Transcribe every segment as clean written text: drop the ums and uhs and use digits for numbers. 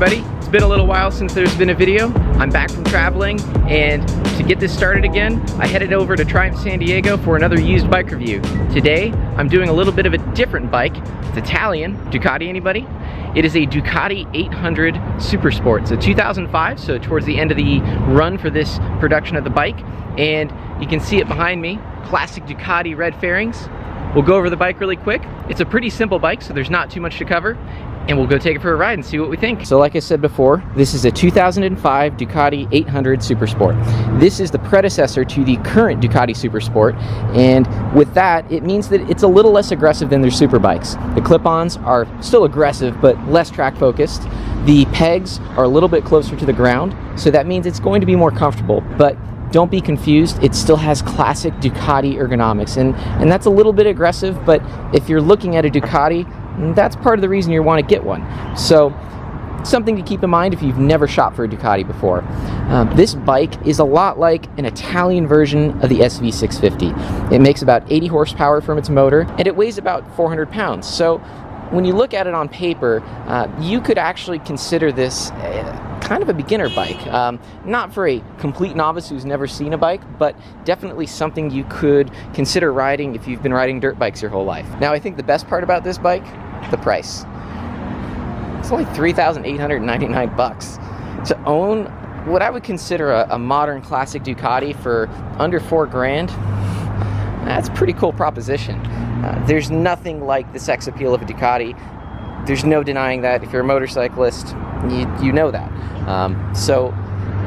everybody. It's been a little while since there's been a video. I'm back from traveling, and to get this started again, I headed over to Triumph San Diego for another used bike review. Today, I'm doing a little bit of a different bike. It's Italian. Ducati, anybody? It is a Ducati 800 Supersport. It's a 2005, so towards the end of the run for this production of the bike. And you can see it behind me, classic Ducati red fairings. We'll go over the bike really quick. It's a pretty simple bike, so there's not too much to cover. And we'll go take it for a ride and see what we think. So like I said before, this is a 2005 Ducati 800 Supersport. This is the predecessor to the current Ducati Supersport, and with that, it means that it's a little less aggressive than their super bikes. The clip-ons are still aggressive, but less track focused. The pegs are a little bit closer to the ground, so that means it's going to be more comfortable, but don't be confused, it still has classic Ducati ergonomics, and that's a little bit aggressive, but if you're looking at a Ducati, that's part of the reason you want to get one. So something to keep in mind if you've never shopped for a Ducati before. This bike is a lot like an Italian version of the SV650. It makes about 80 horsepower from its motor, and it weighs about 400 pounds. So when you look at it on paper, you could actually consider this kind of a beginner bike. Not for a complete novice who's never seen a bike, but definitely something you could consider riding if you've been riding dirt bikes your whole life. Now, I think the best part about this bike, the price. It's only $3,899 to own what I would consider a modern classic Ducati for under $4 grand. That's a pretty cool proposition. There's nothing like the sex appeal of a Ducati. There's no denying that. If you're a motorcyclist, you know that. So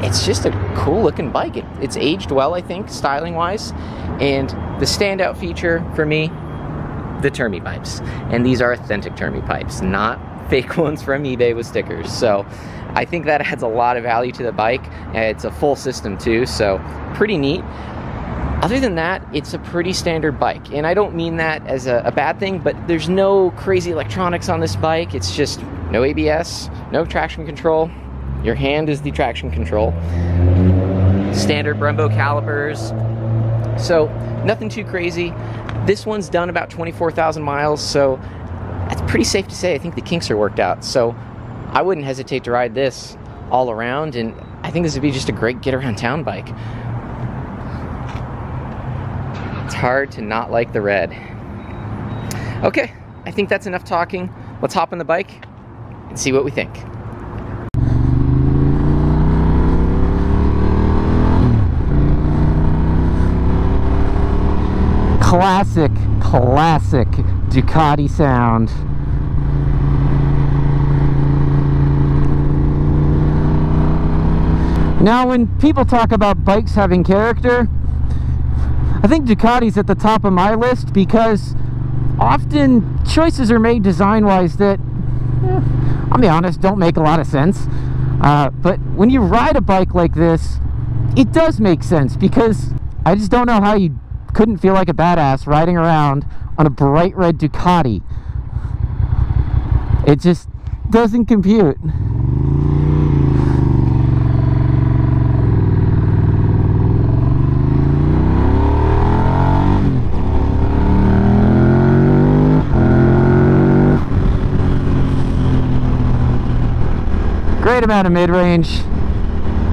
it's just a cool looking bike. It's aged well, I think, styling wise. And the standout feature for me, the Termi pipes. And these are authentic Termi pipes, not fake ones from eBay with stickers. So I think that adds a lot of value to the bike. It's a full system too, so pretty neat. Other than that, it's a pretty standard bike, and I don't mean that as a bad thing, but there's no crazy electronics on this bike. It's just no ABS, no traction control. Your hand is the traction control. Standard Brembo calipers. So nothing too crazy. This one's done about 24,000 miles, so that's pretty safe to say. I think the kinks are worked out, so I wouldn't hesitate to ride this all around, and I think this would be just a great get-around town bike. It's hard to not like the red. Okay, I think that's enough talking. Let's hop on the bike and see what we think. Classic Ducati sound. Now, when people talk about bikes having character, I think Ducati's at the top of my list because often choices are made design-wise that, I'll be honest, don't make a lot of sense. But when you ride a bike like this, it does make sense, because I just don't know how you couldn't feel like a badass riding around on a bright red Ducati. It just doesn't compute. Great amount of mid-range.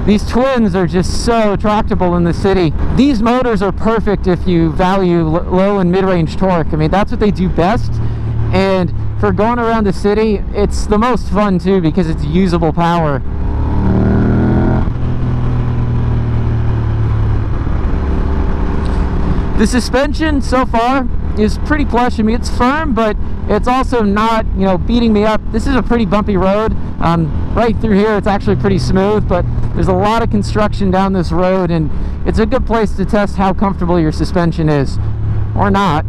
These twins are just so tractable in the city. These motors are perfect if you value low and mid-range torque. I mean, that's what they do best. And for going around the city, it's the most fun too, because it's usable power. The suspension so far is pretty plush. I mean, it's firm, but it's also not, you know, beating me up. This is a pretty bumpy road. Right through here, it's actually pretty smooth, but there's a lot of construction down this road, and it's a good place to test how comfortable your suspension is, or not.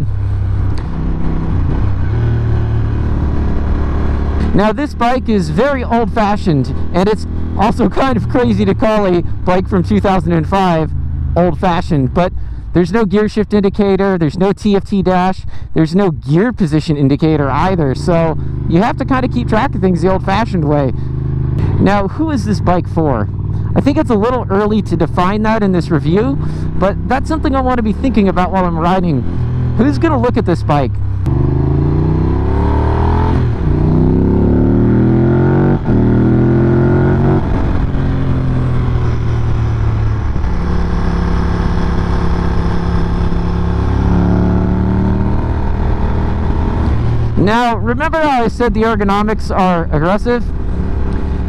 Now, this bike is very old-fashioned, and it's also kind of crazy to call a bike from 2005 old-fashioned, but there's no gear shift indicator, there's no TFT dash, there's no gear position indicator either, so you have to kind of keep track of things the old-fashioned way. Now, who is this bike for? I think it's a little early to define that in this review, but that's something I want to be thinking about while I'm riding. Who's going to look at this bike? Now, remember how I said the ergonomics are aggressive?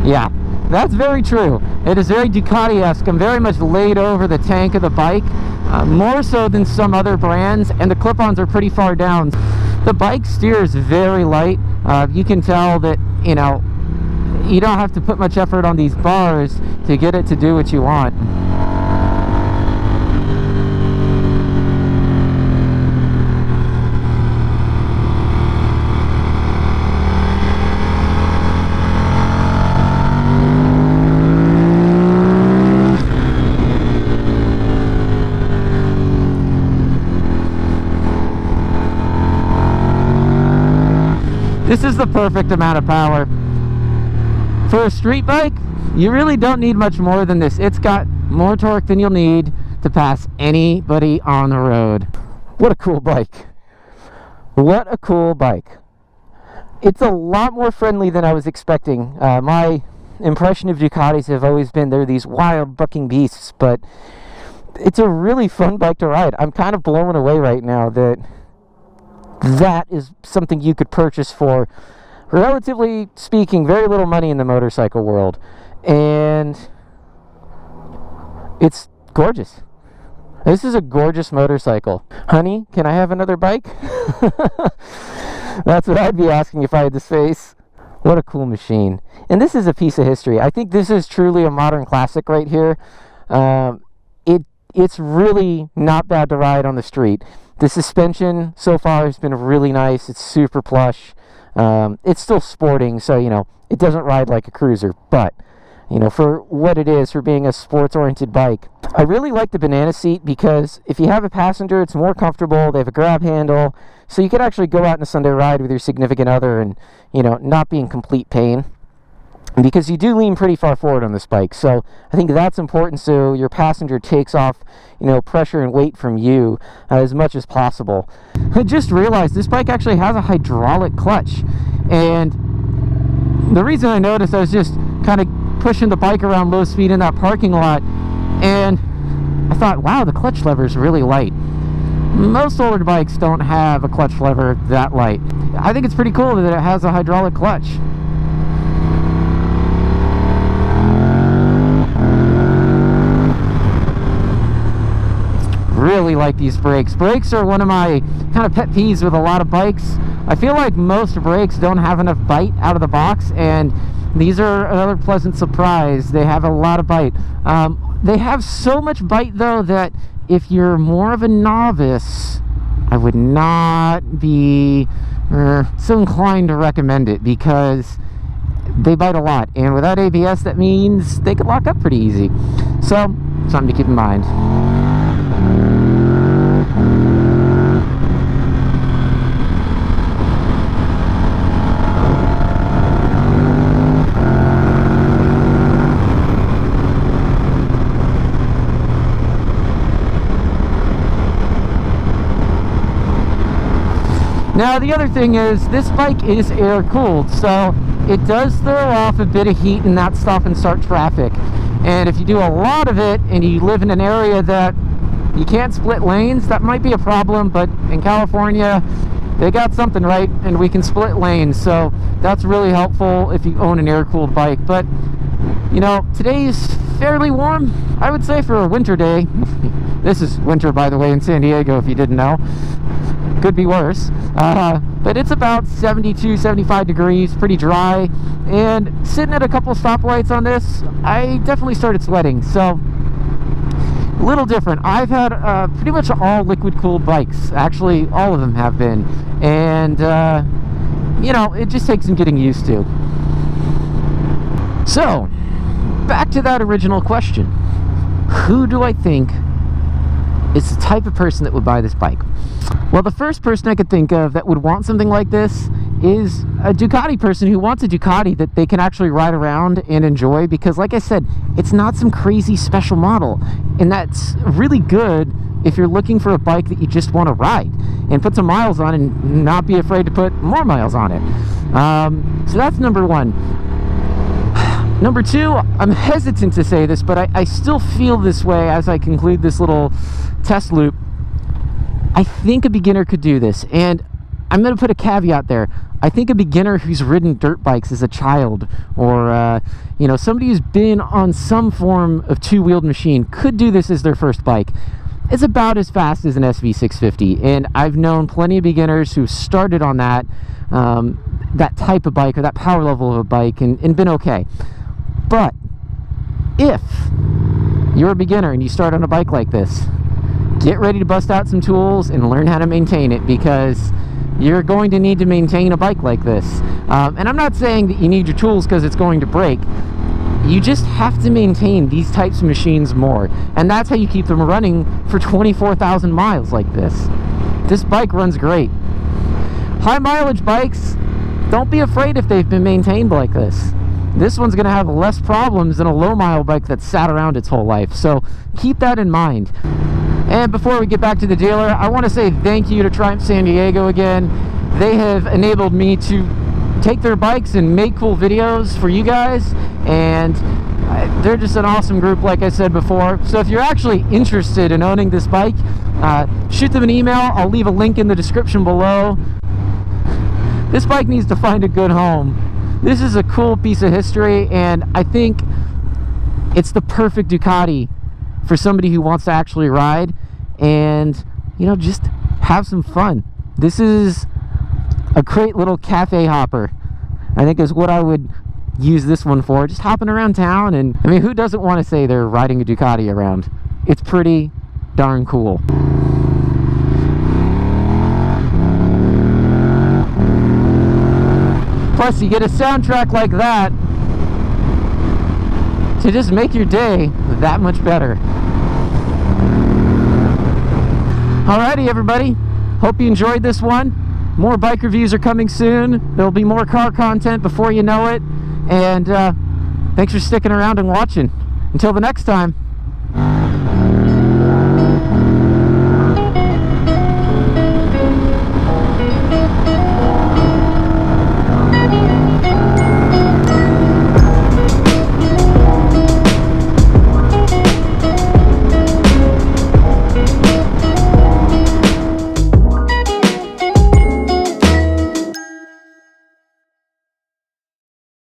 Yeah, that's very true. It is very Ducati-esque. I'm very much laid over the tank of the bike, more so than some other brands, and the clip-ons are pretty far down. The bike steers very light. You can tell that, you know, you don't have to put much effort on these bars to get it to do what you want. This is the perfect amount of power. For a street bike, you really don't need much more than this. It's got more torque than you'll need to pass anybody on the road. What a cool bike. What a cool bike. It's a lot more friendly than I was expecting. My impression of Ducatis have always been they're these wild bucking beasts, but it's a really fun bike to ride. I'm kind of blown away right now that that is something you could purchase for, relatively speaking, very little money in the motorcycle world. And it's gorgeous. This is a gorgeous motorcycle. Honey, can I have another bike? That's what I'd be asking if I had the space. What a cool machine. And this is a piece of history. I think this is truly a modern classic right here. It's really not bad to ride on the street. The suspension so far has been really nice. It's super plush. It's still sporting, so, you know, it doesn't ride like a cruiser, but, you know, for what it is, for being a sports-oriented bike. I really like the banana seat because if you have a passenger, it's more comfortable. They have a grab handle, so you could actually go out on a Sunday ride with your significant other and, you know, not be in complete pain. Because you do lean pretty far forward on this bike, so I think that's important, so your passenger takes off, you know, pressure and weight from you as much as possible. I just realized this bike actually has a hydraulic clutch, and the reason I noticed, I was just kind of pushing the bike around low speed in that parking lot, and I thought, wow, the clutch lever is really light. Most older bikes don't have a clutch lever that light. I think it's pretty cool that it has a hydraulic clutch. Really like these brakes. Brakes are one of my kind of pet peeves with a lot of bikes. I feel like most brakes don't have enough bite out of the box, and these are another pleasant surprise. They have a lot of bite. They have so much bite though that if you're more of a novice, I would not be so inclined to recommend it because they bite a lot, and without ABS that means they could lock up pretty easy. So something to keep in mind. Now the other thing is this bike is air cooled, so it does throw off a bit of heat in that stop and start traffic. And if you do a lot of it and you live in an area that you can't split lanes, that might be a problem, but in California they got something right and we can split lanes, so that's really helpful if you own an air cooled bike. But you know, today's fairly warm, I would say, for a winter day. This is winter, by the way, in San Diego, if you didn't know. Could be worse, but it's about 72, 75 degrees, pretty dry, and sitting at a couple stoplights on this, I definitely started sweating. So a little different. I've had pretty much all liquid cooled bikes, actually all of them have been, and you know, it just takes some getting used to. So back to that original question, who do I think is the type of person that would buy this bike? Well, the first person I could think of that would want something like this is a Ducati person who wants a Ducati that they can actually ride around and enjoy, because like I said, it's not some crazy special model, and that's really good if you're looking for a bike that you just want to ride and put some miles on and not be afraid to put more miles on it. So that's number one. Number two, I'm hesitant to say this, but I still feel this way as I conclude this little test loop. I think a beginner could do this, and I'm going to put a caveat there. I think a beginner who's ridden dirt bikes as a child, or you know, somebody who's been on some form of two-wheeled machine could do this as their first bike. It's about as fast as an SV650, and I've known plenty of beginners who started on that type of bike or that power level of a bike and been okay. But if you're a beginner and you start on a bike like this, get ready to bust out some tools and learn how to maintain it, because you're going to need to maintain a bike like this. And I'm not saying that you need your tools because it's going to break. You just have to maintain these types of machines more, and that's how you keep them running for 24,000 miles like this. This bike runs great. High mileage bikes, don't be afraid if they've been maintained like this. This one's going to have less problems than a low mile bike that's sat around its whole life, so keep that in mind. And before we get back to the dealer, I want to say thank you to Triumph San Diego again. They have enabled me to take their bikes and make cool videos for you guys, and they're just an awesome group, like I said before. So if you're actually interested in owning this bike, shoot them an email. I'll leave a link in the description below. This bike needs to find a good home. This is a cool piece of history, and I think it's the perfect Ducati for somebody who wants to actually ride and, you know, just have some fun. This is a great little cafe hopper, I think, is what I would use this one for. Just hopping around town, and I mean, who doesn't want to say they're riding a Ducati around? It's pretty darn cool. Plus, you get a soundtrack like that to just make your day that much better. Alrighty, everybody. Hope you enjoyed this one. More bike reviews are coming soon. There'll be more car content before you know it. And thanks for sticking around and watching. Until the next time.